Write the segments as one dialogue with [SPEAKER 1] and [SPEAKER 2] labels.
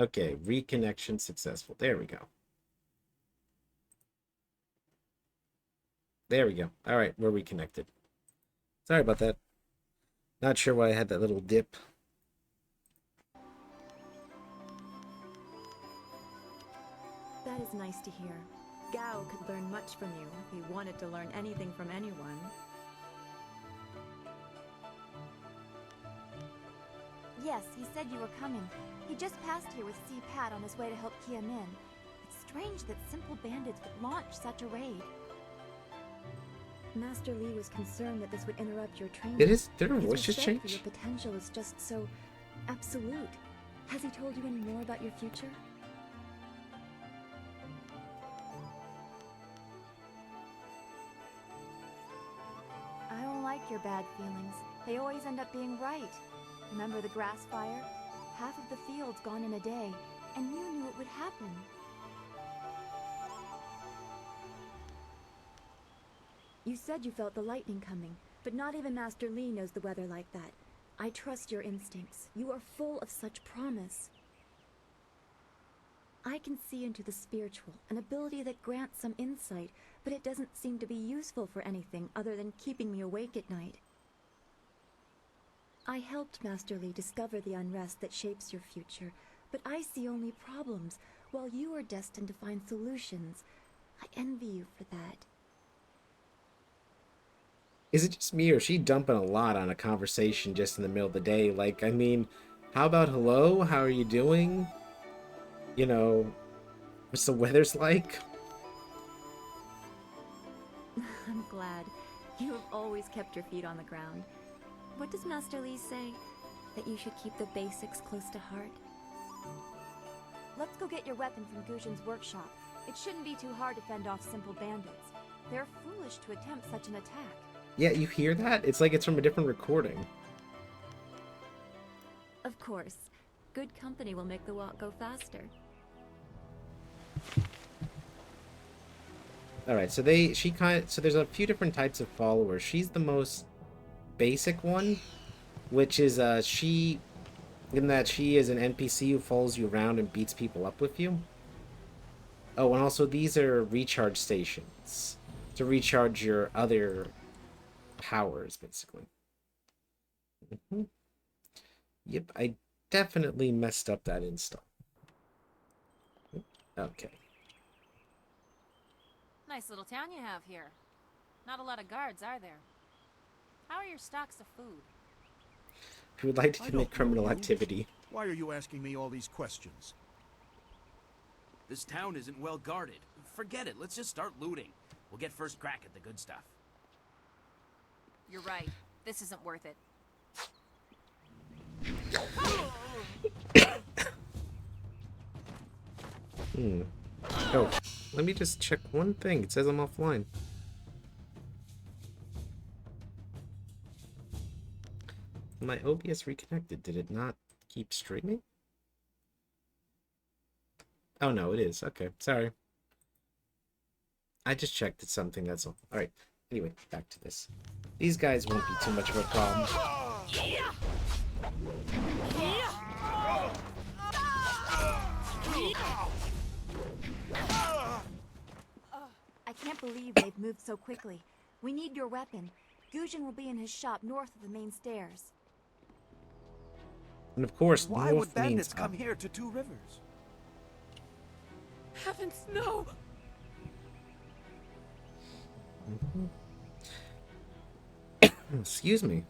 [SPEAKER 1] Okay, reconnection successful. There we go. There we go. All right, we're reconnected. Sorry about that. Not sure why I had that little dip.
[SPEAKER 2] That is nice to hear. Gao could learn much from you if he wanted to learn anything from anyone.
[SPEAKER 3] Yes, he said you were coming. He just passed here with C. Pat on his way to help Kia Min. It's strange that simple bandits would launch such a raid.
[SPEAKER 2] Master Li was concerned that this would interrupt your training.
[SPEAKER 1] Did her
[SPEAKER 2] His
[SPEAKER 1] voice just
[SPEAKER 2] respect for
[SPEAKER 1] change?
[SPEAKER 2] your potential is just so absolute. Has he told you any more about your future?
[SPEAKER 3] I don't like your bad feelings. They always end up being right. Remember the grass fire? Half of the field's gone in a day, and you knew it would happen.
[SPEAKER 2] You said you felt the lightning coming, but not even Master Li knows the weather like that. I trust your instincts. You are full of such promise. I can see into the spiritual, an ability that grants some insight, but it doesn't seem to be useful for anything other than keeping me awake at night. I helped Master Li discover the unrest that shapes your future, but I see only problems, while you are destined to find solutions. I envy you for that.
[SPEAKER 1] Is it just me or is she dumping a lot on a conversation just in the middle of the day? Like, I mean, how about hello? How are you doing? You know, what's the weather's like?
[SPEAKER 2] I'm glad. You have always kept your feet on the ground. What does Master Li say? That you should keep the basics close to heart?
[SPEAKER 3] Let's go get your weapon from Guzhen's workshop. It shouldn't be too hard to fend off simple bandits. They're foolish to attempt such an attack.
[SPEAKER 1] Yeah, you hear that? It's like it's from a different recording.
[SPEAKER 2] Of course. Good company will make the walk go faster.
[SPEAKER 1] All right, so so there's a few different types of followers. She's the most basic one, which is in that she is an NPC who follows you around and beats people up with you. Oh, and also these are recharge stations to recharge your other powers, basically. Yep, I definitely messed up that install. Okay.
[SPEAKER 4] Nice little town you have here. Not a lot of guards, are there? How are your stocks of food?
[SPEAKER 1] If you would like to
[SPEAKER 5] I
[SPEAKER 1] commit
[SPEAKER 5] don't know
[SPEAKER 1] criminal
[SPEAKER 5] you.
[SPEAKER 1] activity.
[SPEAKER 5] Why are you asking me all these questions?
[SPEAKER 6] This town isn't well guarded. Forget it, let's just start looting. We'll get first crack at the good stuff.
[SPEAKER 4] You're right. This isn't worth it.
[SPEAKER 1] Oh, let me just check one thing. It says I'm offline. My OBS reconnected. Did it not keep streaming? Oh, no, it is. Okay, sorry. I just checked it's something, that's all. Alright, anyway, back to this. These guys won't be too much of a problem.
[SPEAKER 3] I can't believe they've moved so quickly. We need your weapon. Guzhen will be in his shop north of the main stairs.
[SPEAKER 1] And of course,
[SPEAKER 5] Why
[SPEAKER 1] north
[SPEAKER 5] would bandits
[SPEAKER 1] means
[SPEAKER 5] come
[SPEAKER 1] up.
[SPEAKER 5] here to Two Rivers?
[SPEAKER 4] Heavens, no!
[SPEAKER 1] Excuse me.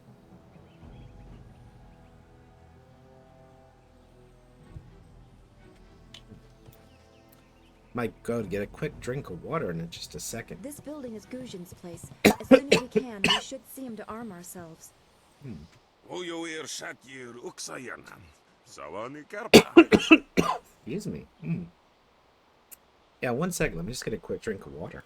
[SPEAKER 1] Might go to get a quick drink of water in just a second.
[SPEAKER 2] This building is Guzhen's place. As soon as we can, we should see him to arm ourselves.
[SPEAKER 1] Excuse me. Yeah, one second. Let me just get a quick drink of water.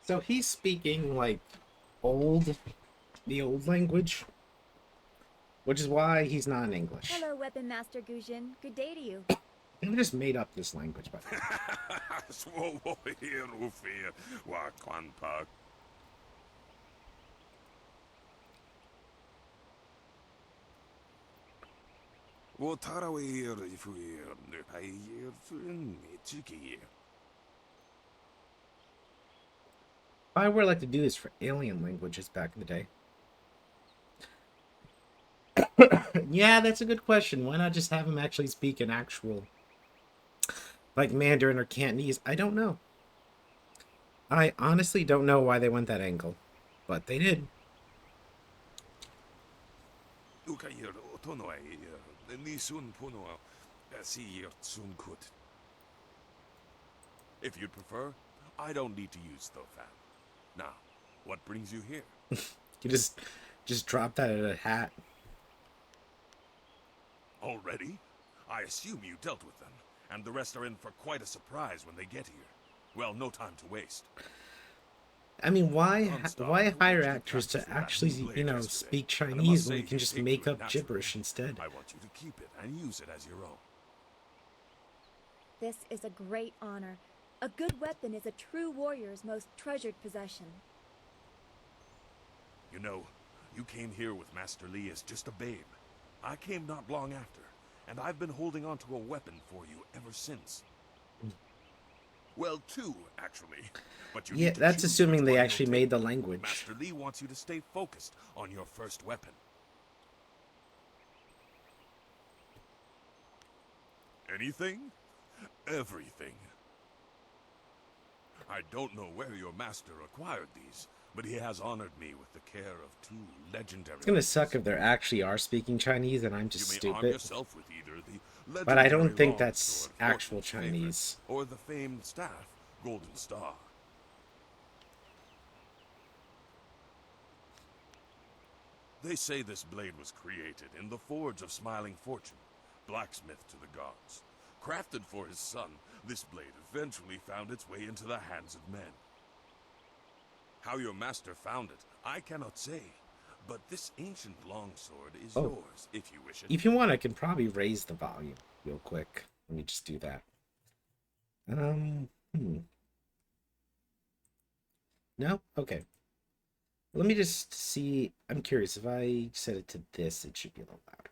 [SPEAKER 1] So he's speaking like old, the old language, which is why he's not in English.
[SPEAKER 3] Hello, Weapon Master Gujin. Good day to you.
[SPEAKER 1] I just made up this language, by the way.
[SPEAKER 7] Svovo hirufir wa kwanpa. Wo tarawir ifuir nupayir fun chiki.
[SPEAKER 1] I would like to do this for alien languages back in the day. Yeah, that's a good question. Why not just have him actually speak an actual, like Mandarin or Cantonese? I don't know. I honestly don't know why they went that angle, but they did.
[SPEAKER 7] Ukayir otonoai nisun puno asir tsunkut. If you'd prefer, I don't need to use Thofan. Now, what brings you here?
[SPEAKER 1] You just drop that in a hat.
[SPEAKER 7] Already? I assume you dealt with them, and the rest are in for quite a surprise when they get here. Well, no time to waste.
[SPEAKER 1] I mean, why hire actors to actually, speak Chinese when we can just make up gibberish instead?
[SPEAKER 7] I want you to keep it and use it as your own.
[SPEAKER 3] This is a great honor. A good weapon is a true warrior's most treasured possession.
[SPEAKER 7] You know, you came here with Master Li as just a babe. I came not long after, and I've been holding on to a weapon for you ever since. Well, two, actually. But you
[SPEAKER 1] Yeah,
[SPEAKER 7] need to
[SPEAKER 1] that's
[SPEAKER 7] choose
[SPEAKER 1] assuming
[SPEAKER 7] which
[SPEAKER 1] they
[SPEAKER 7] one you'll
[SPEAKER 1] actually
[SPEAKER 7] take.
[SPEAKER 1] made the language.
[SPEAKER 7] Master Li wants you to stay focused on your first weapon. Anything? Everything. I don't know where your master acquired these, but he has honored me with the care of two legendary.
[SPEAKER 1] It's gonna suck if they actually are speaking Chinese and I'm just
[SPEAKER 7] You may arm
[SPEAKER 1] stupid.
[SPEAKER 7] yourself with either the
[SPEAKER 1] But I don't
[SPEAKER 7] legendary
[SPEAKER 1] think
[SPEAKER 7] long
[SPEAKER 1] that's
[SPEAKER 7] sword,
[SPEAKER 1] actual
[SPEAKER 7] Fortune's Favorite,
[SPEAKER 1] Chinese.
[SPEAKER 7] or the famed staff, Golden Star. They say this blade was created in the forge of Smiling Fortune, blacksmith to the gods. Crafted for his son, this blade eventually found its way into the hands of men. How your master found it, I cannot say, but this ancient longsword is yours if you wish it.
[SPEAKER 1] If you want, I can probably raise the volume real quick. Let me just do that. No? Okay. Let me just see. I'm curious. If I set it to this, it should be a little louder.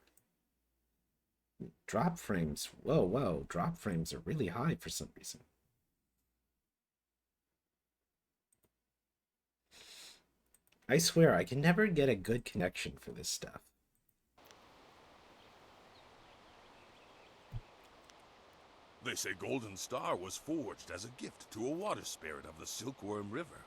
[SPEAKER 1] Drop frames. Whoa. Drop frames are really high for some reason. I swear, I can never get a good connection for this stuff.
[SPEAKER 7] They say Golden Star was forged as a gift to a water spirit of the Silkworm River.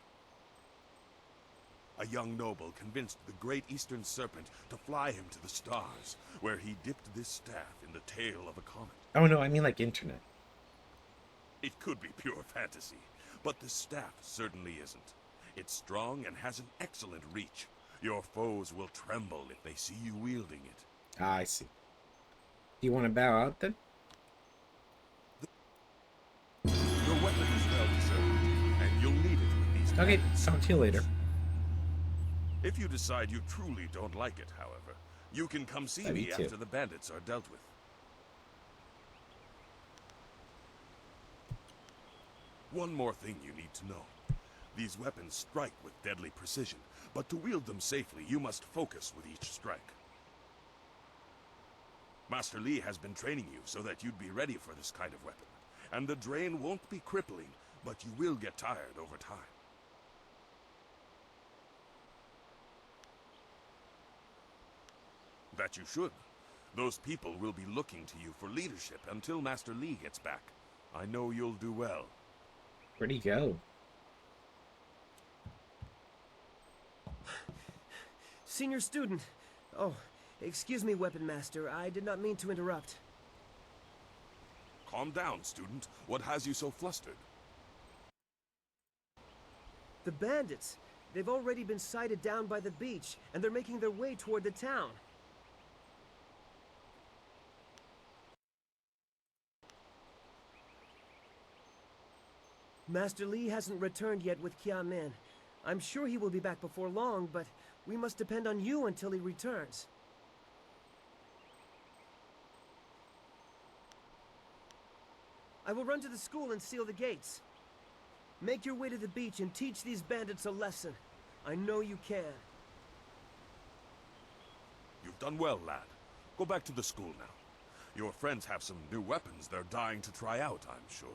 [SPEAKER 7] A young noble convinced the great Eastern Serpent to fly him to the stars, where he dipped this staff in the tail of a comet.
[SPEAKER 1] Oh no, I mean like internet.
[SPEAKER 7] It could be pure fantasy, but the staff certainly isn't. It's strong and has an excellent reach. Your foes will tremble if they see you wielding it.
[SPEAKER 1] Ah, I see. Do you want to bow out then?
[SPEAKER 7] Your weapon is well deserved, and you'll need it with these
[SPEAKER 1] Okay,
[SPEAKER 7] bandits.
[SPEAKER 1] talk to you later.
[SPEAKER 7] If you decide you truly don't like it, however, you can come see me
[SPEAKER 1] too.
[SPEAKER 7] after the bandits are dealt with. One more thing you need to know. These weapons strike with deadly precision, but to wield them safely, you must focus with each strike. Master Li has been training you so that you'd be ready for this kind of weapon, and the drain won't be crippling, but you will get tired over time. That you should. Those people will be looking to you for leadership until Master Li gets back. I know you'll do well.
[SPEAKER 1] Where'd he go?
[SPEAKER 8] Senior student. Oh, excuse me, Weapon Master. I did not mean to interrupt.
[SPEAKER 7] Calm down, student. What has you so flustered?
[SPEAKER 8] The bandits. They've already been sighted down by the beach, and they're making their way toward the town. Master Li hasn't returned yet with Kia Min. I'm sure he will be back before long, but we must depend on you until he returns. I will run to the school and seal the gates. Make your way to the beach and teach these bandits a lesson. I know you can.
[SPEAKER 7] You've done well, lad. Go back to the school now. Your friends have some new weapons they're dying to try out, I'm sure.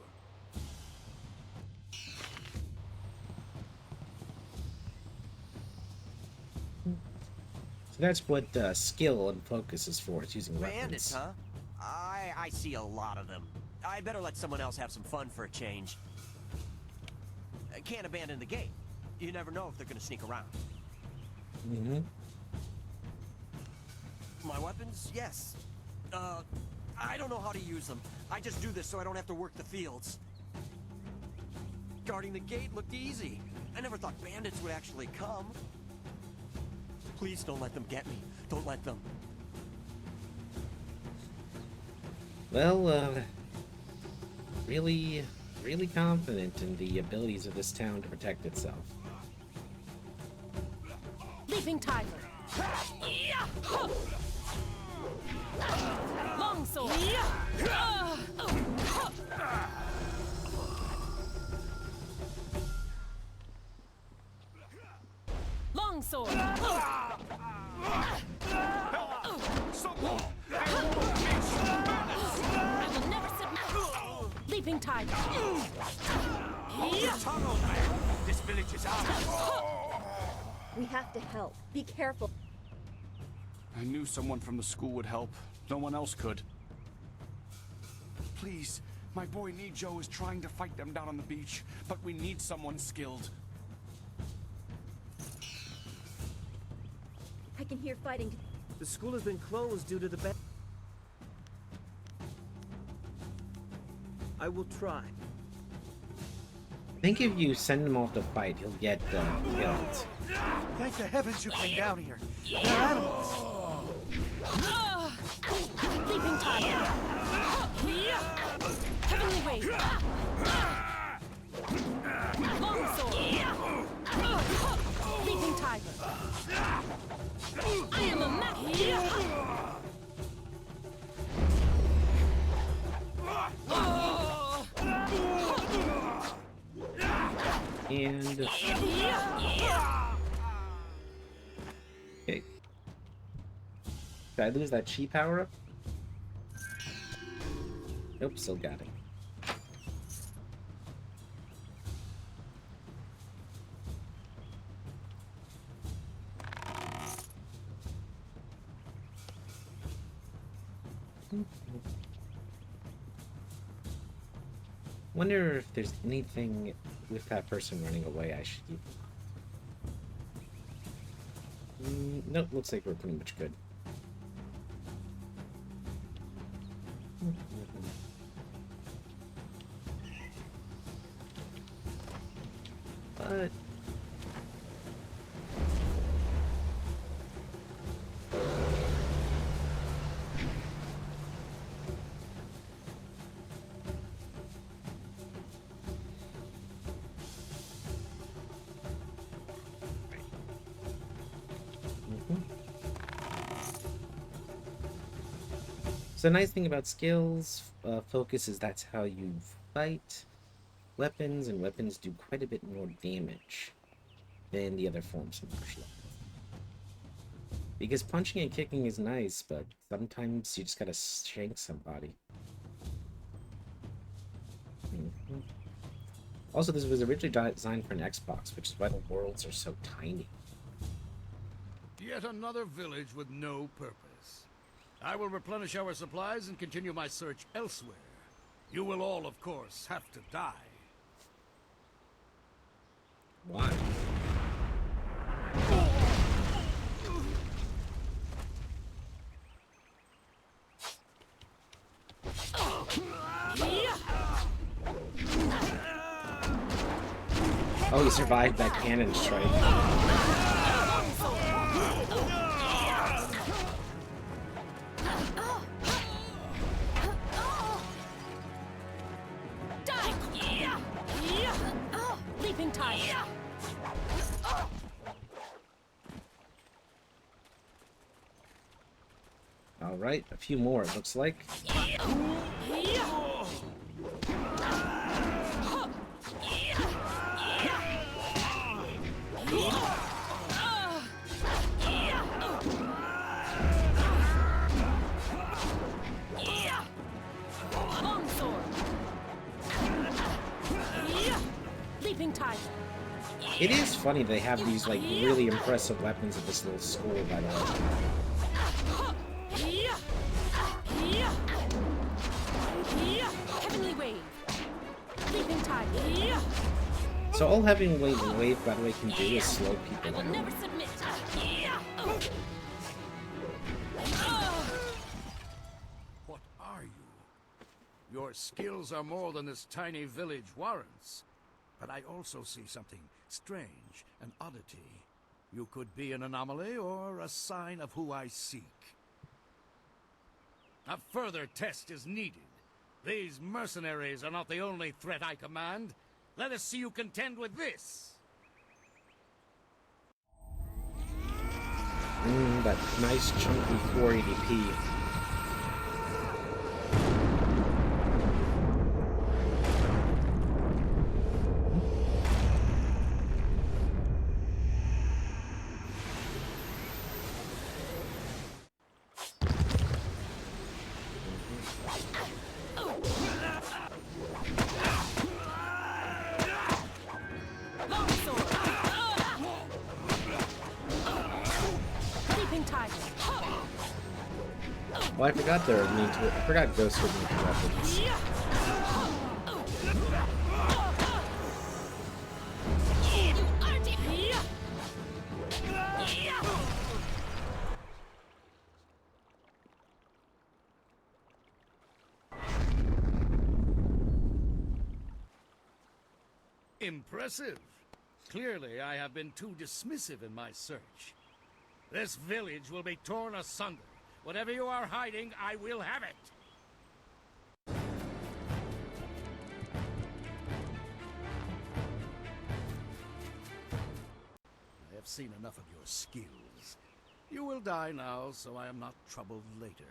[SPEAKER 1] So that's what skill and focus is for. It's using
[SPEAKER 9] Bandits,
[SPEAKER 1] weapons.
[SPEAKER 9] huh? I see a lot of them. I better let someone else have some fun for a change. Can't abandon the gate. You never know if they're gonna sneak around.
[SPEAKER 1] Mm-hmm.
[SPEAKER 9] My weapons? Yes. I don't know how to use them. I just do this so I don't have to work the fields. Guarding the gate looked easy. I never thought bandits would actually come. Please don't let them get me. Don't let them.
[SPEAKER 1] Well, really confident in the abilities of this town to protect itself.
[SPEAKER 10] Leaping Tiger. Long sword. Long sword. I will never submit. Leaping Tiger.
[SPEAKER 6] This village is ours.
[SPEAKER 2] We have to help. Be careful.
[SPEAKER 11] I knew someone from the school would help. No one else could. Please, my boy Nijo is trying to fight them down on the beach, but we need someone skilled.
[SPEAKER 2] I can hear fighting.
[SPEAKER 8] The school has been closed due to the ban. I will try.
[SPEAKER 1] I think if you send him off to fight, he'll get killed.
[SPEAKER 5] Thank the heavens you came down here. They're animals.
[SPEAKER 10] Leaping Tiger. Heavenly Wave. Long sword. Leaping Tiger. I am a map.
[SPEAKER 1] And okay. Did I lose that chi power up? Nope, still got it. Wonder if there's anything with that person running away I should keep. Nope, looks like we're pretty much good. But so the nice thing about skills, focus is that's how you fight. Weapons, and weapons do quite a bit more damage than the other forms of martial art. Because punching and kicking is nice, but sometimes you just gotta shank somebody. Also, this was originally designed for an Xbox, which is why the worlds are so tiny.
[SPEAKER 5] Yet another village with no purpose. I will replenish our supplies and continue my search elsewhere. You will all, of course, have to die.
[SPEAKER 1] Why? Oh, he survived that cannon strike.
[SPEAKER 10] tide.
[SPEAKER 1] All right, a few more. It looks like.
[SPEAKER 10] Longsword. Leaping tide.
[SPEAKER 1] It is funny they have these like really impressive weapons at this little school, by the way.
[SPEAKER 10] Heavenly wave. Leaping tide.
[SPEAKER 1] So all Heavyweight Wave, by the way, can do is slow
[SPEAKER 10] I
[SPEAKER 1] people
[SPEAKER 10] will
[SPEAKER 1] down.
[SPEAKER 10] never submit.
[SPEAKER 5] What are you? Your skills are more than this tiny village warrants. But I also see something strange, an oddity. You could be an anomaly or a sign of who I seek. A further test is needed. These mercenaries are not the only threat I command. Let us see you contend with this.
[SPEAKER 1] That nice chunky 480p.
[SPEAKER 10] Longsword. Leaping tide.
[SPEAKER 1] Well, I forgot I forgot Ghost would need two weapons.
[SPEAKER 5] Impressive. Clearly, I have been too dismissive in my search. This village will be torn asunder. Whatever you are hiding, I will have it. I have seen enough of your skills. You will die now, so I am not troubled later.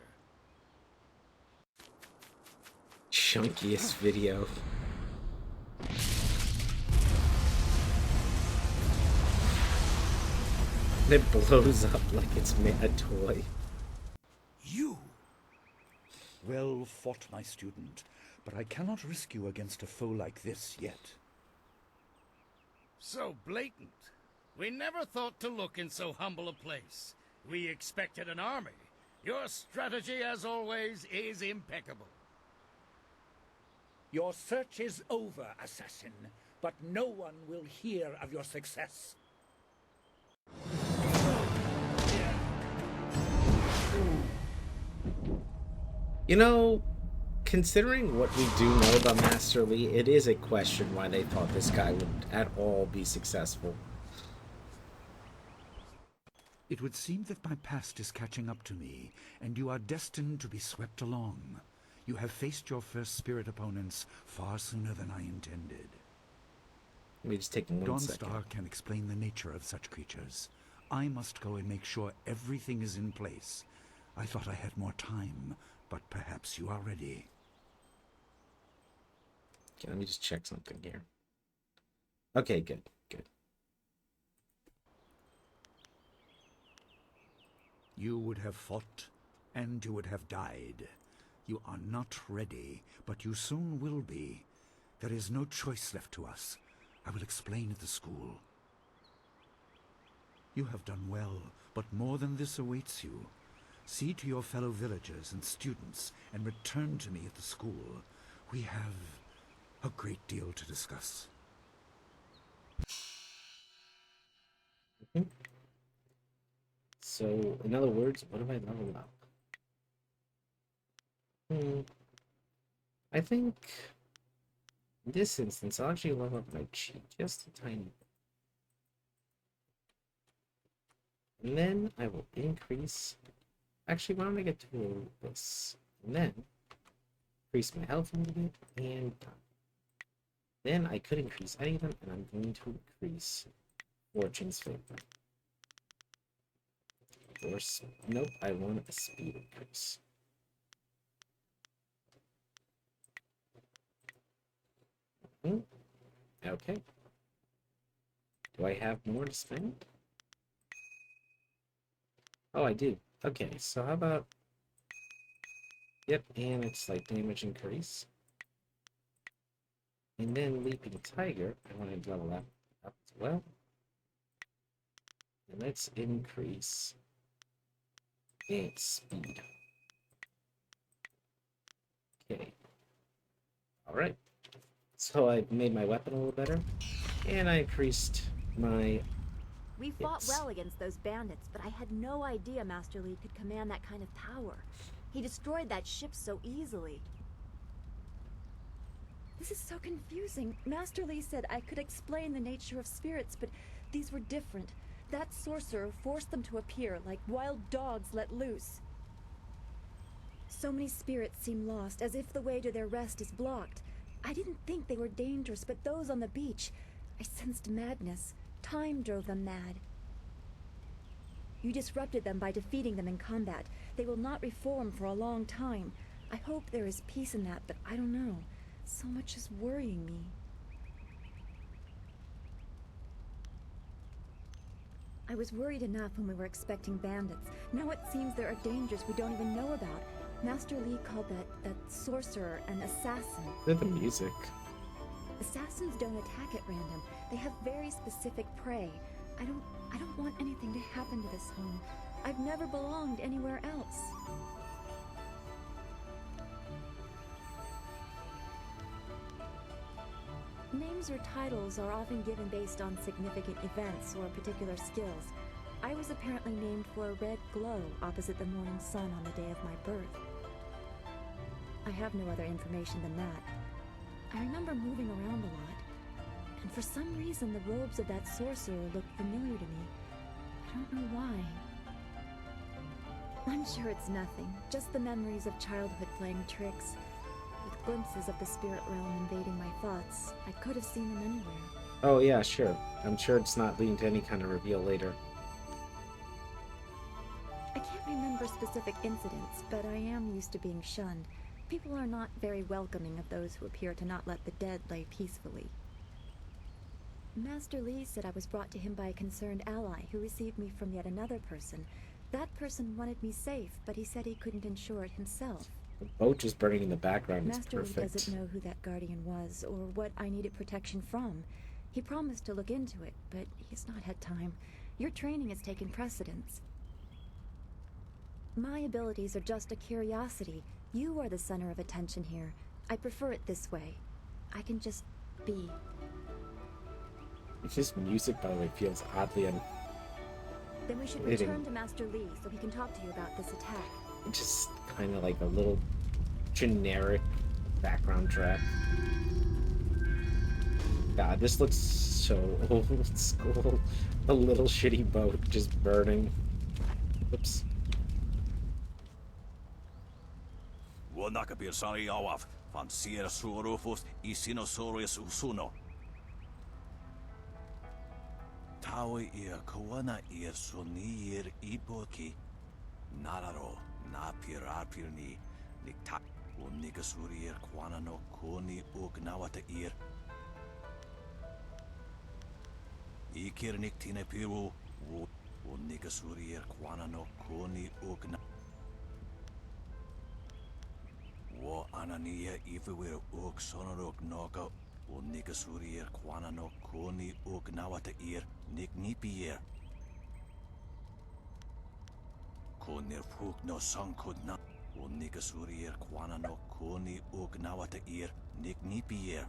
[SPEAKER 1] Chunkiest video. It blows up like it's a toy.
[SPEAKER 12] You! Well fought, my student, but I cannot risk you against a foe like this yet.
[SPEAKER 5] So blatant. We never thought to look in so humble a place. We expected an army. Your strategy, as always, is impeccable.
[SPEAKER 12] Your search is over, assassin, but no one will hear of your success.
[SPEAKER 1] You know, considering what we do know about Master Lee, it is a question why they thought this guy would at all be successful.
[SPEAKER 12] It would seem that my past is catching up to me, and you are destined to be swept along. You have faced your first spirit opponents far sooner than I intended.
[SPEAKER 1] Let me just take 1 second.
[SPEAKER 12] Dawnstar can explain the nature of such creatures. I must go and make sure everything is in place. I thought I had more time, but perhaps you are ready.
[SPEAKER 1] Okay, let me just check something here. Okay, good, good.
[SPEAKER 12] You would have fought, and you would have died. You are not ready, but you soon will be. There is no choice left to us. I will explain at the school. You have done well, but more than this awaits you. See to your fellow villagers and students, and return to me at the school. We have a great deal to discuss.
[SPEAKER 1] So, in other words, what do I level up? I think in this instance, I'll actually level up my cheat just a tiny bit. And then I will increase. Actually, why don't I get to this? And then increase my health a little bit and Then I could increase any of them, and I'm going to increase Fortune's favor. Nope, I want a speed increase. Okay. Do I have more to spend? Oh, I do. Okay, so how about... Yep, and it's like damage increase. And then Leaping Tiger, I want to level that up as well. And let's increase its speed. Okay. Alright. So I made my weapon a little better. And I increased my...
[SPEAKER 3] We fought well against those bandits, but I had no idea Master Li could command that kind of power. He destroyed that ship so easily.
[SPEAKER 2] This is so confusing. Master Li said I could explain the nature of spirits, but these were different. That sorcerer forced them to appear like wild dogs let loose. So many spirits seem lost, as if the way to their rest is blocked. I didn't think they were dangerous, but those on the beach, I sensed madness. Time drove them mad. You disrupted them by defeating them in combat. They will not reform for a long time. I hope there is peace in that, but I don't know. So much is worrying me. I was worried enough when we were expecting bandits. Now it seems there are dangers we don't even know about. Master Li called that sorcerer an assassin.
[SPEAKER 1] The music.
[SPEAKER 2] Assassins don't attack at random. They have very specific prey. I don't want anything to happen to this home. I've never belonged anywhere else. Names or titles are often given based on significant events or particular skills. I was apparently named for a red glow opposite the morning sun on the day of my birth. I have no other information than that. I remember moving around a lot, and for some reason the robes of that sorcerer looked familiar to me. I don't know why. I'm sure it's nothing, just the memories of childhood playing tricks. With glimpses of the spirit realm invading my thoughts, I could have seen them anywhere.
[SPEAKER 1] Oh yeah, sure. I'm sure it's not leading to any kind of reveal later.
[SPEAKER 2] I can't remember specific incidents, but I am used to being shunned. People are not very welcoming of those who appear to not let the dead lay peacefully. Master Li said I was brought to him by a concerned ally who received me from yet another person. That person wanted me safe, but he said he couldn't ensure it himself.
[SPEAKER 1] The boat just burning in the background is
[SPEAKER 2] Master Li
[SPEAKER 1] perfect.
[SPEAKER 2] doesn't know who that guardian was or what I needed protection from. He promised to look into it, but he's not had time. Your training has taken precedence. My abilities are just a curiosity. You are the center of attention here. I prefer it this way. I can just be.
[SPEAKER 1] This music, by the way, feels oddly
[SPEAKER 2] Then we should return to Master Li so he can talk to you about this attack.
[SPEAKER 1] just kind of like a little generic background track. God, this looks so old school. A little shitty boat just burning. Oops.
[SPEAKER 5] Wonakapir sari awaf, van sier suorufus isinosaurus usuno. Tawe ir kawana ir sonir iboki. Nararo, na pirarpirni, nikta, unigasurier quanano koni ugnawata ir. Ikir niktine piru, unigasurier quanano koni ugna. Wo anania ifuir uk sonorok noka, unigasurier quanano koni ugnawata ir, niknipier. Konir fuk no sankudna, unigasurier quanano koni ugnawata ir, niknipier.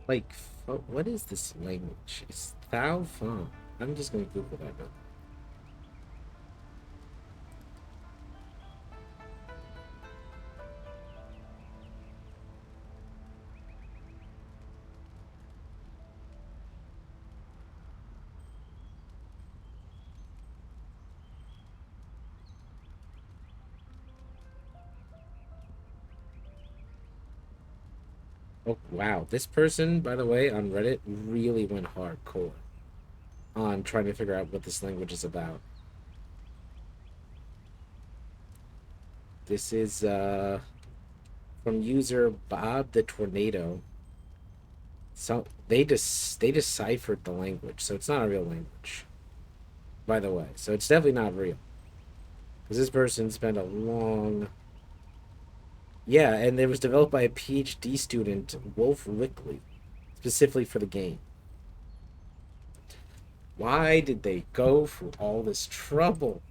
[SPEAKER 1] Like, what is this language? It's Thou Fong. I'm just gonna Google that now. Oh, wow. This person, by the way, on Reddit really went hardcore on trying to figure out what this language is about. This is from user Bob the Tornado. So they deciphered the language, so it's not a real language. By the way, so it's definitely not real. Because this person spent a long... Yeah, and it was developed by a PhD student, Wolf Wickley, specifically for the game. Why did they go through all this trouble?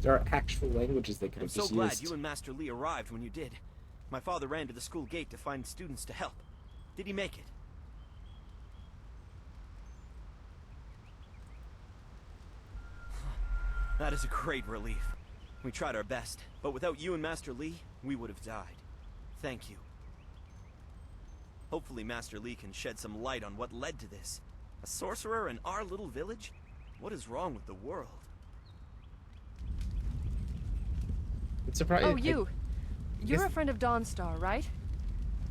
[SPEAKER 1] There are actual languages they could
[SPEAKER 9] I'm
[SPEAKER 1] have
[SPEAKER 9] so
[SPEAKER 1] just
[SPEAKER 9] glad
[SPEAKER 1] used.
[SPEAKER 9] you and Master Lee arrived when you did. My father ran to the school gate to find students to help. Did he make it? That is a great relief. We tried our best, but without you and Master Lee, we would have died. Thank you. Hopefully Master Lee can shed some light on what led to this. A sorcerer in our little village? What is wrong with the world?
[SPEAKER 1] It's surprising.
[SPEAKER 10] Oh, you. You're a friend of Dawnstar, right?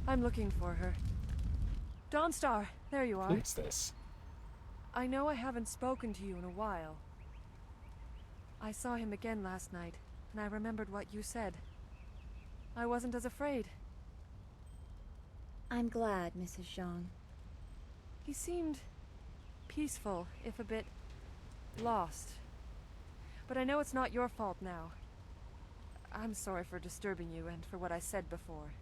[SPEAKER 10] I'm looking for her. Dawnstar, there you are.
[SPEAKER 1] Who's this?
[SPEAKER 10] I know I haven't spoken to you in a while. I saw him again last night, and I remembered what you said. I wasn't as afraid.
[SPEAKER 2] I'm glad, Mrs. Zhang.
[SPEAKER 10] He seemed peaceful, if a bit lost. But I know it's not your fault now. I'm sorry for disturbing you and for what I said before.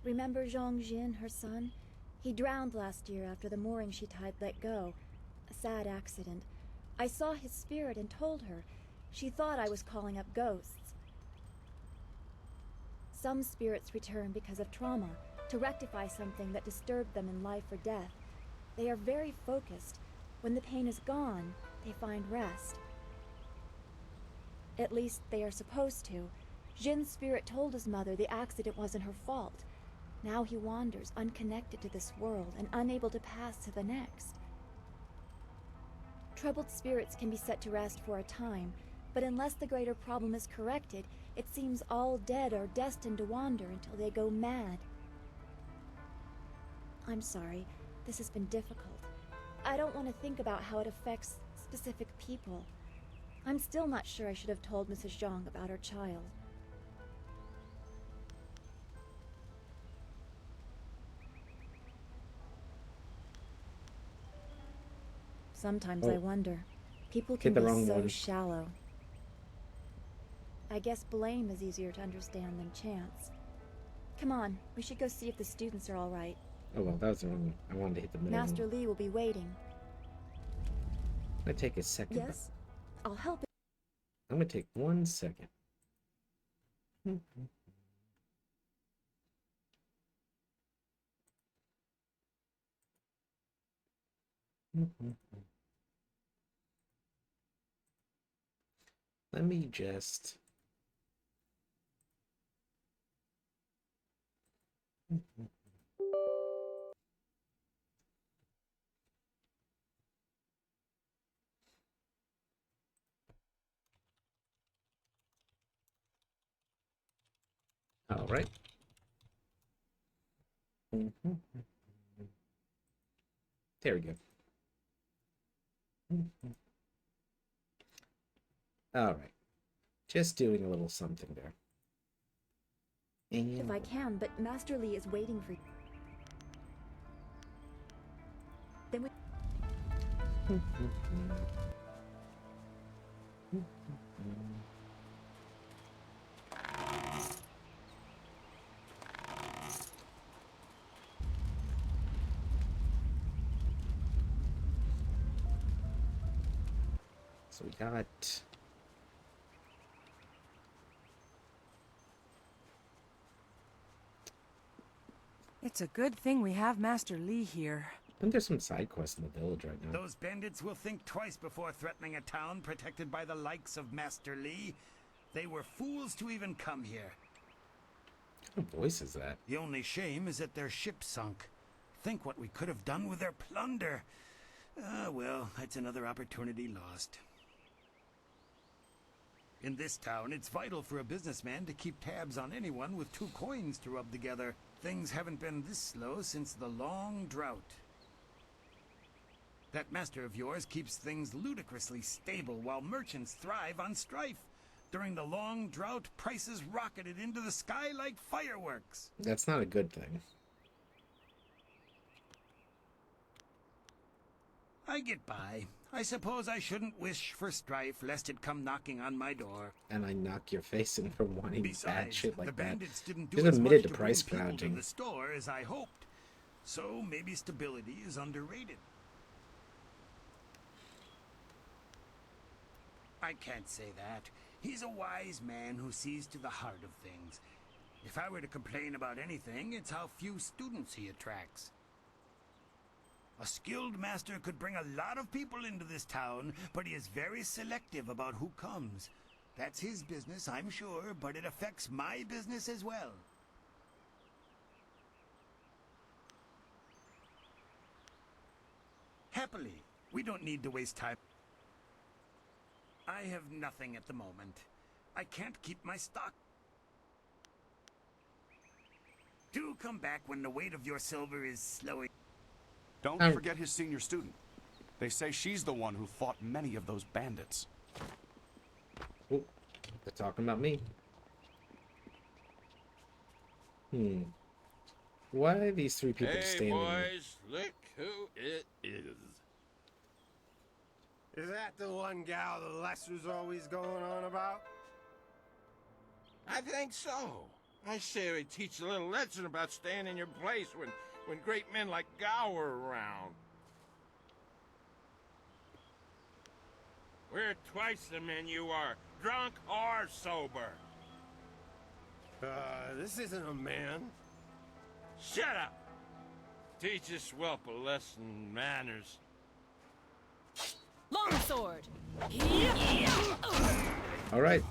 [SPEAKER 2] Remember Zhang Jin, her son? He drowned last year after the mooring she tied let go. A sad accident. I saw his spirit and told her. She thought I was calling up ghosts. Some spirits return because of trauma, to rectify something that disturbed them in life or death. They are very focused. When the pain is gone, they find rest. At least they are supposed to. Jin's spirit told his mother the accident wasn't her fault. Now he wanders, unconnected to this world and unable to pass to the next. Troubled spirits can be set to rest for a time, but unless the greater problem is corrected, it seems all dead are destined to wander until they go mad. I'm sorry, this has been difficult. I don't want to think about how it affects specific people. I'm still not sure I should have told Mrs. Zhang about her child. Sometimes I wonder. People can
[SPEAKER 1] Hit the
[SPEAKER 2] be
[SPEAKER 1] wrong
[SPEAKER 2] so
[SPEAKER 1] one.
[SPEAKER 2] shallow. I guess blame is easier to understand than chance. Come on, we should go see if the students are all right.
[SPEAKER 1] Oh well, that was the wrong one. I wanted to hit the middle
[SPEAKER 2] Master
[SPEAKER 1] one.
[SPEAKER 2] Lee will be waiting.
[SPEAKER 1] I'm gonna take a second.
[SPEAKER 2] Yes? I'll help.
[SPEAKER 1] I'm gonna take 1 second. Let me just... All right. There we go. All right. Just doing a little something there. And
[SPEAKER 2] If I can, but Master Lee is waiting for you. Then we...
[SPEAKER 1] So we got...
[SPEAKER 10] It's a good thing we have Master Lee here.
[SPEAKER 1] I think there's some side quests in the village right now.
[SPEAKER 5] Those bandits will think twice before threatening a town protected by the likes of Master Lee. They were fools to even come here.
[SPEAKER 1] What voice is that?
[SPEAKER 5] The only shame is that their ship sunk. Think what we could have done with their plunder. Ah, well, that's another opportunity lost. In this town, it's vital for a businessman to keep tabs on anyone with 2 coins to rub together. Things haven't been this slow since the long drought. That master of yours keeps things ludicrously stable while merchants thrive on strife. During the long drought, prices rocketed into the sky like fireworks.
[SPEAKER 1] That's not a good thing.
[SPEAKER 5] I get by. I suppose I shouldn't wish for strife lest it come knocking on my door.
[SPEAKER 1] And I knock your face in for wanting bad
[SPEAKER 5] Besides,
[SPEAKER 1] shit like
[SPEAKER 5] the
[SPEAKER 1] that.
[SPEAKER 5] bandits didn't do
[SPEAKER 1] Just
[SPEAKER 5] as
[SPEAKER 1] admitted
[SPEAKER 5] much
[SPEAKER 1] to
[SPEAKER 5] to
[SPEAKER 1] price
[SPEAKER 5] bring people to
[SPEAKER 1] gouging.
[SPEAKER 5] the store as I hoped. So maybe stability is underrated. I can't say that. He's a wise man who sees to the heart of things. If I were to complain about anything, it's how few students he attracts. A skilled master could bring a lot of people into this town, but he is very selective about who comes. That's his business, I'm sure, but it affects my business as well. Happily, we don't need to waste time. I have nothing at the moment. I can't keep my stock. Do come back when the weight of your silver is slowing.
[SPEAKER 11] Don't forget his senior student. They say she's the one who fought many of those bandits.
[SPEAKER 1] Oh, they're talking about me. Why are these 3 people standing there?
[SPEAKER 13] Hey, boys, look who it is.
[SPEAKER 14] Is that the one gal the Lester's always going on about?
[SPEAKER 13] I think so. I say we teach a little lesson about staying in your place when great men like Gow are around. We're twice the men you are, drunk or sober.
[SPEAKER 14] This isn't a man.
[SPEAKER 13] Shut up! Teach this whelp a lesson in manners.
[SPEAKER 4] Longsword!
[SPEAKER 1] Alright.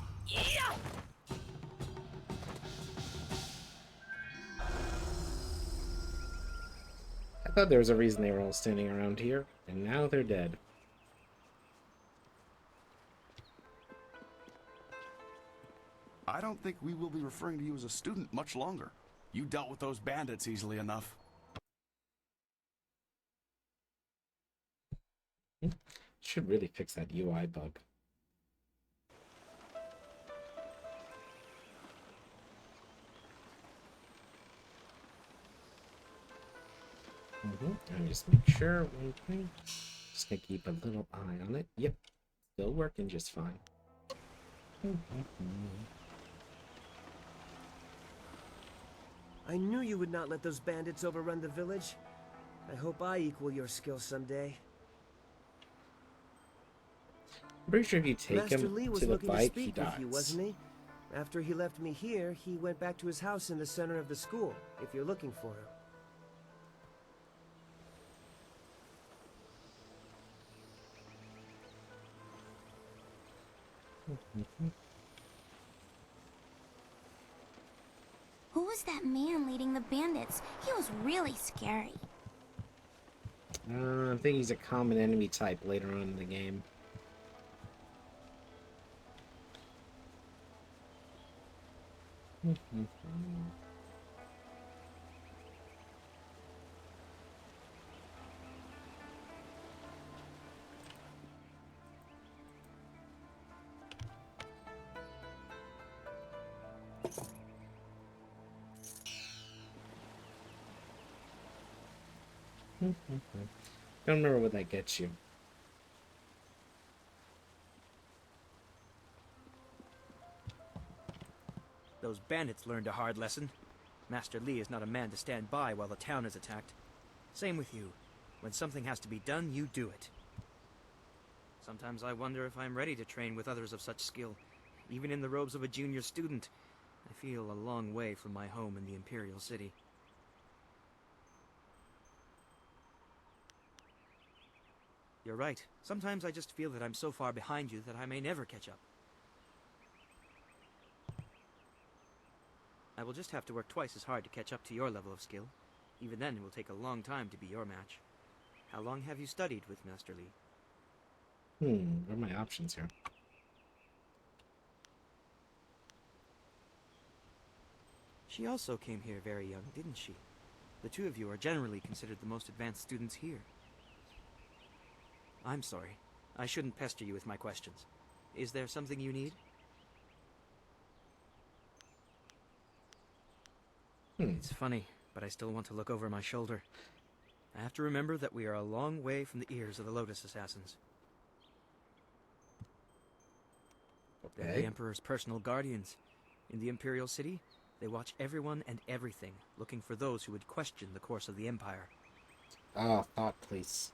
[SPEAKER 1] I thought there was a reason they were all standing around here, and now they're dead.
[SPEAKER 11] I don't think we will be referring to you as a student much longer. You dealt with those bandits easily enough.
[SPEAKER 1] Should really fix that UI bug. And just make sure one thing. Just gonna keep a little eye on it. Yep, still working just fine.
[SPEAKER 8] I knew you would not let those bandits overrun the village. I hope I equal your skill someday.
[SPEAKER 1] I'm pretty sure if you take
[SPEAKER 8] Master
[SPEAKER 1] him
[SPEAKER 8] Lee was
[SPEAKER 1] to the
[SPEAKER 8] looking to
[SPEAKER 1] bike, he
[SPEAKER 8] speak
[SPEAKER 1] dies.
[SPEAKER 8] with you, wasn't he? After he left me here, he went back to his house in the center of the school, if you're looking for him.
[SPEAKER 15] Who was that man leading the bandits? He was really scary.
[SPEAKER 1] I think he's a common enemy type later on in the game. Don't remember what that gets you.
[SPEAKER 16] Those bandits learned a hard lesson. Master Lee is not a man to stand by while the town is attacked. Same with you. When something has to be done, you do it. Sometimes I wonder if I'm ready to train with others of such skill. Even in the robes of a junior student, I feel a long way from my home in the Imperial City. You're right. Sometimes I just feel that I'm so far behind you that I may never catch up. I will just have to work twice as hard to catch up to your level of skill. Even then, it will take a long time to be your match. How long have you studied with Master Li?
[SPEAKER 1] What are my options here?
[SPEAKER 16] She also came here very young, didn't she? The two of you are generally considered the most advanced students here. I'm sorry. I shouldn't pester you with my questions. Is there something you need? It's funny, but I still want to look over my shoulder. I have to remember that we are a long way from the ears of the Lotus Assassins. They're the Emperor's personal guardians. In the Imperial City, they watch everyone and everything, looking for those who would question the course of the Empire.
[SPEAKER 1] Ah, thought, please.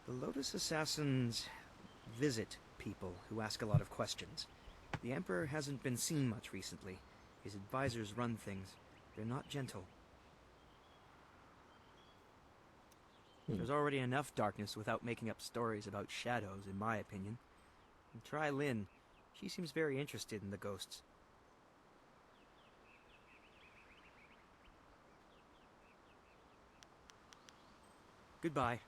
[SPEAKER 16] The Lotus Assassins visit people who ask a lot of questions. The Emperor hasn't been seen much recently. His advisors run things. They're not gentle. There's already enough darkness without making up stories about shadows, in my opinion. And try Lynn. She seems very interested in the ghosts. Goodbye.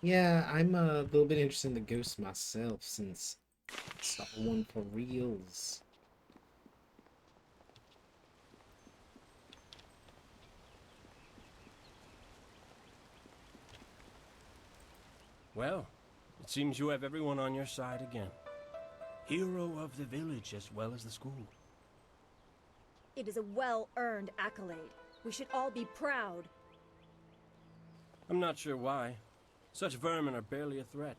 [SPEAKER 1] Yeah, I'm a little bit interested in the ghosts myself, since I saw one for reals.
[SPEAKER 17] Well, it seems you have everyone on your side again. Hero of the village as well as the school.
[SPEAKER 2] It is a well-earned accolade. We should all be proud.
[SPEAKER 17] I'm not sure why. Such vermin are barely a threat.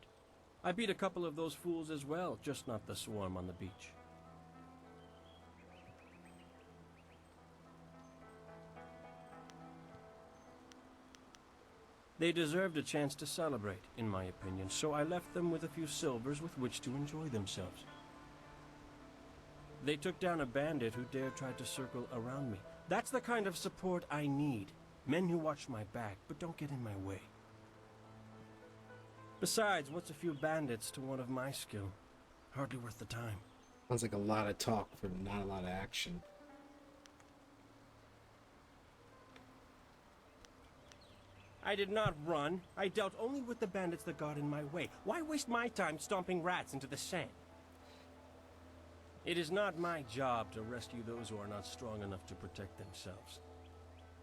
[SPEAKER 17] I beat a couple of those fools as well, just not the swarm on the beach. They deserved a chance to celebrate, in my opinion, so I left them with a few silvers with which to enjoy themselves. They took down a bandit who dared try to circle around me. That's the kind of support I need. Men who watch my back, but don't get in my way. Besides, what's a few bandits to one of my skill? Hardly worth the time.
[SPEAKER 1] Sounds like a lot of talk for not a lot of action.
[SPEAKER 17] I did not run. I dealt only with the bandits that got in my way. Why waste my time stomping rats into the sand? It is not my job to rescue those who are not strong enough to protect themselves.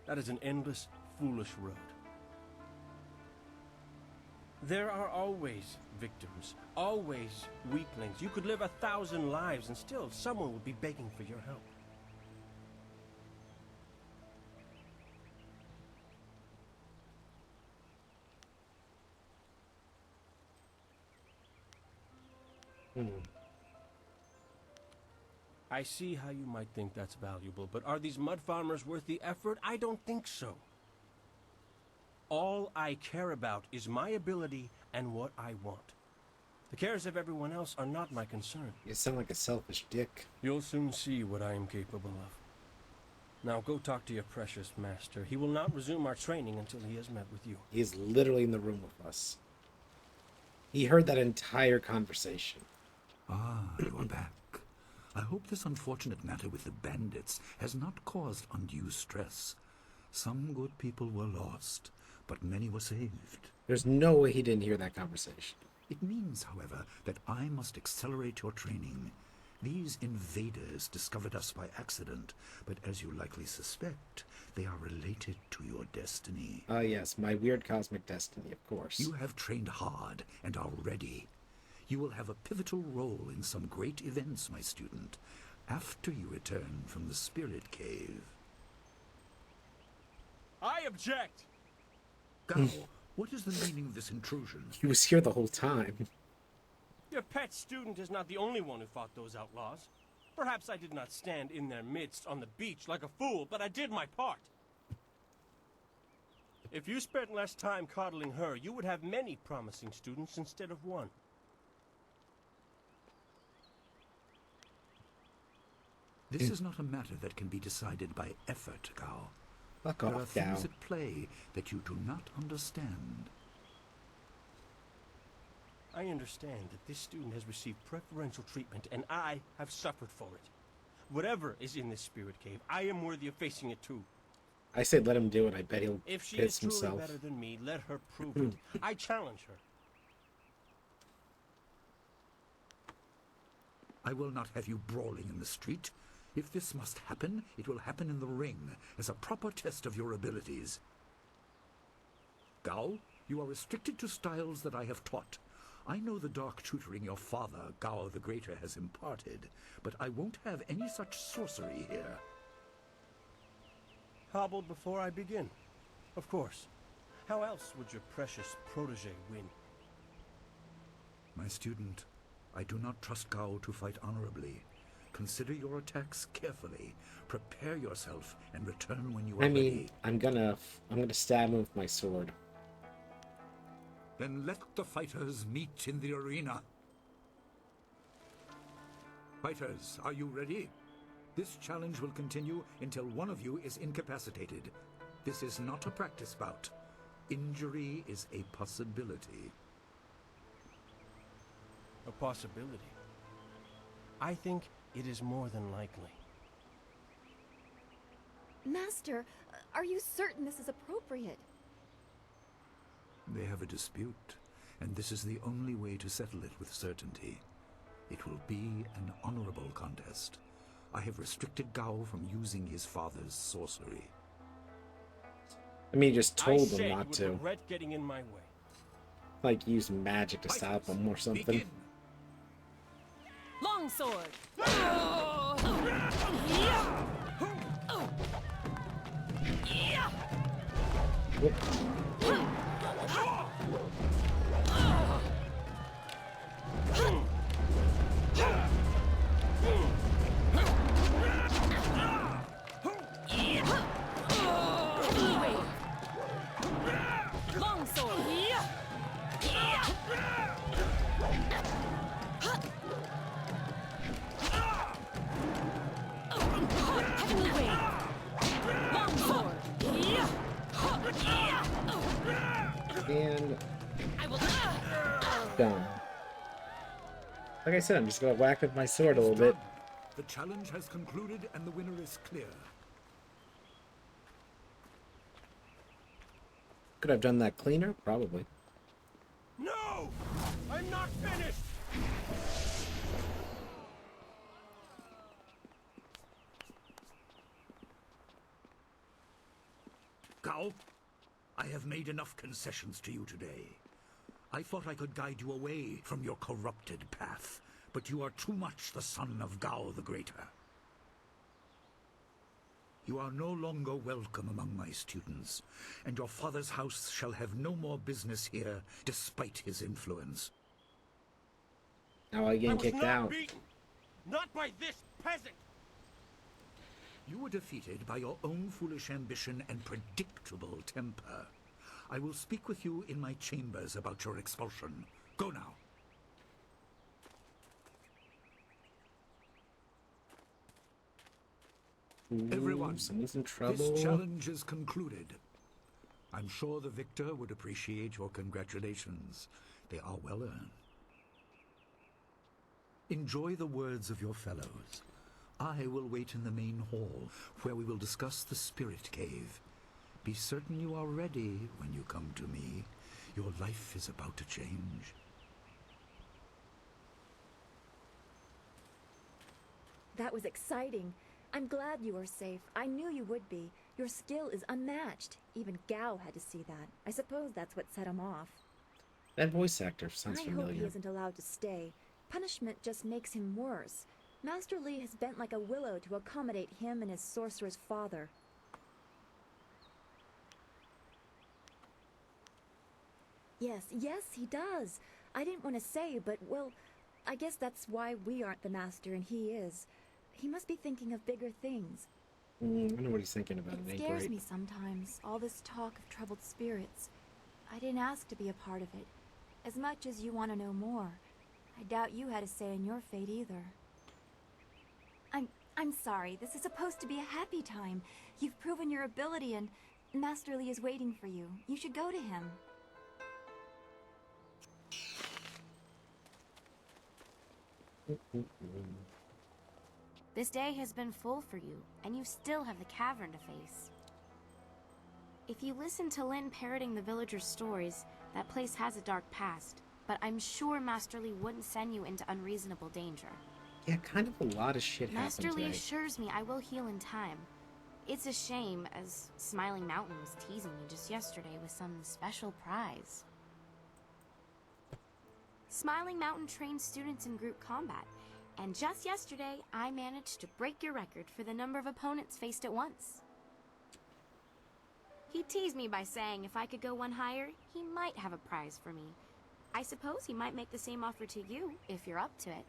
[SPEAKER 17] That is an endless, foolish road. There are always victims, always weaklings. You could live 1,000 lives and still someone would be begging for your help. I see how you might think that's valuable, but are these mud farmers worth the effort? I don't think so. All I care about is my ability and what I want. The cares of everyone else are not my concern.
[SPEAKER 1] You sound like a selfish dick.
[SPEAKER 17] You'll soon see what I am capable of. Now go talk to your precious master. He will not resume our training until he has met with you.
[SPEAKER 1] He is literally in the room with us. He heard that entire conversation.
[SPEAKER 12] Ah, you are back. I hope this unfortunate matter with the bandits has not caused undue stress. Some good people were lost, but many were saved.
[SPEAKER 1] There's no way he didn't hear that conversation.
[SPEAKER 12] It means, however, that I must accelerate your training. These invaders discovered us by accident, but as you likely suspect, they are related to your destiny.
[SPEAKER 1] Ah, yes, my weird cosmic destiny, of course.
[SPEAKER 12] You have trained hard and are ready. You will have a pivotal role in some great events, my student, after you return from the Spirit Cave.
[SPEAKER 17] I object!
[SPEAKER 12] Gao, what is the meaning of this intrusion?
[SPEAKER 1] He was here the whole time.
[SPEAKER 17] Your pet student is not the only one who fought those outlaws. Perhaps I did not stand in their midst on the beach like a fool, but I did my part. If you spent less time coddling her, you would have many promising students instead of one.
[SPEAKER 12] This is not a matter that can be decided by effort, Gao.
[SPEAKER 1] Fuck
[SPEAKER 12] There are
[SPEAKER 1] off, Gao.
[SPEAKER 12] things at play that you do not understand.
[SPEAKER 17] I understand that this student has received preferential treatment, and I have suffered for it. Whatever is in this spirit cave, I am worthy of facing it too.
[SPEAKER 1] I say let him do it. I bet he'll
[SPEAKER 17] If she
[SPEAKER 1] piss
[SPEAKER 17] is truly
[SPEAKER 1] himself.
[SPEAKER 17] better than me, let her prove it. I challenge her.
[SPEAKER 12] I will not have you brawling in the street. If this must happen, it will happen in the ring, as a proper test of your abilities. Gao, you are restricted to styles that I have taught. I know the dark tutoring your father, Gao the Greater, has imparted, but I won't have any such sorcery here.
[SPEAKER 17] Hobble before I begin. Of course. How else would your precious protege win?
[SPEAKER 12] My student, I do not trust Gao to fight honorably. Consider your attacks carefully. Prepare yourself and return when you are ready.
[SPEAKER 1] I'm gonna stab him with my sword.
[SPEAKER 12] Then let the fighters meet in the arena. Fighters, are you ready? This challenge will continue until one of you is incapacitated. This is not a practice bout. Injury is a possibility.
[SPEAKER 17] A possibility? I think it is more than likely.
[SPEAKER 2] Master, are you certain this is appropriate?
[SPEAKER 12] They have a dispute, and this is the only way to settle it with certainty. It will be an honorable contest. I have restricted Gao from using his father's sorcery.
[SPEAKER 1] I mean, he just told
[SPEAKER 17] I
[SPEAKER 1] them not
[SPEAKER 17] would
[SPEAKER 1] to.
[SPEAKER 17] regret getting in my way.
[SPEAKER 1] Like, use magic to stop him or something.
[SPEAKER 12] Begin.
[SPEAKER 4] Longsword! Longsword!
[SPEAKER 1] And done. Like I said, I'm just gonna whack with my sword a little bit.
[SPEAKER 12] The challenge has concluded and the winner is clear.
[SPEAKER 1] Could have done that cleaner, probably.
[SPEAKER 17] No! I'm not finished!
[SPEAKER 12] Gao, I have made enough concessions to you today. I thought I could guide you away from your corrupted path, but you are too much the son of Gao the Greater. You are no longer welcome among my students, and your father's house shall have no more business here, despite his influence.
[SPEAKER 1] Now I get kicked out.
[SPEAKER 17] Beaten. Not by this peasant!
[SPEAKER 12] You were defeated by your own foolish ambition and predictable temper. I will speak with you in my chambers about your expulsion. Go now.
[SPEAKER 1] Ooh,
[SPEAKER 12] Everyone,
[SPEAKER 1] someone's in trouble.
[SPEAKER 12] This challenge is concluded. I'm sure the victor would appreciate your congratulations. They are well earned. Enjoy the words of your fellows. I will wait in the main hall, where we will discuss the spirit cave. Be certain you are ready when you come to me. Your life is about to change.
[SPEAKER 2] That was exciting. I'm glad you were safe. I knew you would be. Your skill is unmatched. Even Gao had to see that. I suppose that's what set him off.
[SPEAKER 1] That voice actor sounds
[SPEAKER 2] I hope
[SPEAKER 1] familiar.
[SPEAKER 2] he isn't allowed to stay. Punishment just makes him worse. Master Li has bent like a willow to accommodate him and his sorcerer's father. Yes, he does. I didn't want to say, but, well, I guess that's why we aren't the master and he is. He must be thinking of bigger things.
[SPEAKER 1] I know what he's thinking about.
[SPEAKER 3] It
[SPEAKER 1] It ain't
[SPEAKER 3] scares
[SPEAKER 1] great.
[SPEAKER 3] me sometimes, all this talk of troubled spirits. I didn't ask to be a part of it. As much as you want to know more, I doubt you had a say in your fate either. I'm sorry. This is supposed to be a happy time. You've proven your ability and Master Li is waiting for you. You should go to him. This day has been full for you, and you still have the cavern to face. If you listen to Lynn parroting the villagers' stories, that place has a dark past, but I'm sure Master Lee wouldn't send you into unreasonable danger.
[SPEAKER 1] Yeah, kind of a lot of shit
[SPEAKER 3] Master
[SPEAKER 1] happened
[SPEAKER 3] Lee
[SPEAKER 1] today.
[SPEAKER 3] assures me I will heal in time. It's a shame, as Smiling Mountain was teasing you just yesterday with some special prize. Smiling Mountain trains students in group combat, and just yesterday, I managed to break your record for the number of opponents faced at once. He teased me by saying if I could go one higher, he might have a prize for me. I suppose he might make the same offer to you, if you're up to it.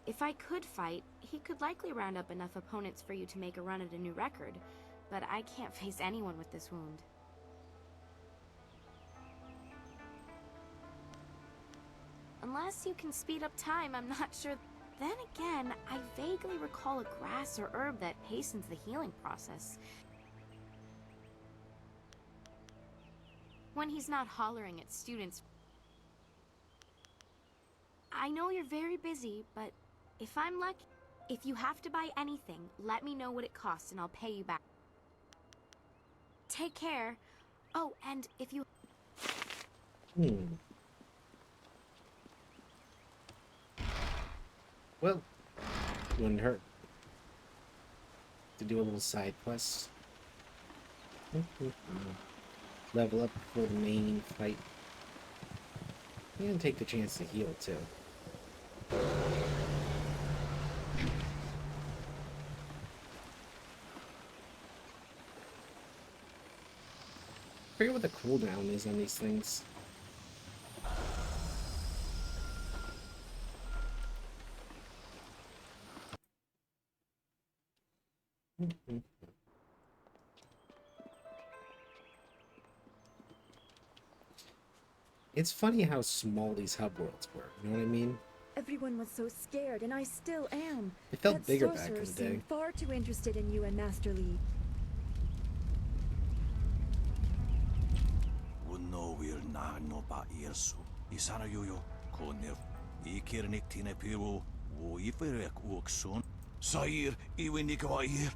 [SPEAKER 3] If I could fight, he could likely round up enough opponents for you to make a run at a new record, but I can't face anyone with this wound. Unless you can speed up time, I'm not sure. Then again, I vaguely recall a grass or herb that hastens the healing process. When he's not hollering at students. I know you're very busy, but if I'm lucky, if you have to buy anything, let me know what it costs and I'll pay you back. Take care. Oh, and if you...
[SPEAKER 1] Well, wouldn't hurt to do a little side quest. Level up for the main fight. And take the chance to heal too. I forget what the cooldown is on these things. It's funny how small these hub worlds were, you know what I mean?
[SPEAKER 2] Everyone was so scared, and I still am.
[SPEAKER 1] It felt
[SPEAKER 2] that
[SPEAKER 1] bigger back
[SPEAKER 2] sorcerer
[SPEAKER 1] in the day.
[SPEAKER 2] seemed far too interested in you and Master Lee.
[SPEAKER 5] Unowil na no ba irsu. Isana yoyo konir. Ikirnik tine piru. Wo iferek uksun. Sair iwinikawa ir.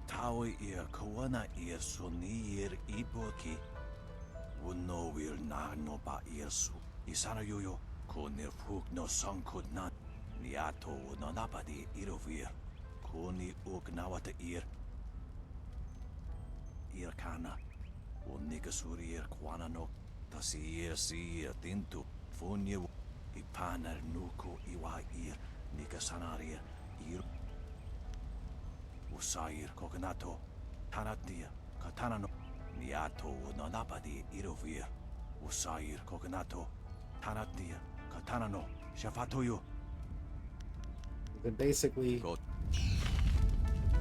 [SPEAKER 5] Tawi ir kawana ir suni ir iboki. Unowil na no ba irsu. Isana yoyo konir fuk no sankut na. Niato no napadi irovir. Koni uk nawata ir. Irkana, Unikasurir Quanano, Tasir Sir Tintu, Funye, Ipanar Nuko Iwa Ir, Nikasanaria, Ir Usair Coconato, Tanatia, Katanano, Niato Nanapadi Irovir, Usair Coconato, Tanatia, Katanano, Shafatoyo.
[SPEAKER 1] Then basically,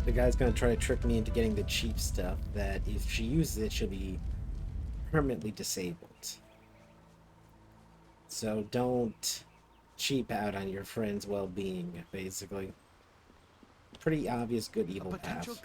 [SPEAKER 1] the guy's gonna try to trick me into getting the cheap stuff that if she uses it, she'll be permanently disabled. So don't cheap out on your friend's well-being, basically. Pretty obvious good evil path.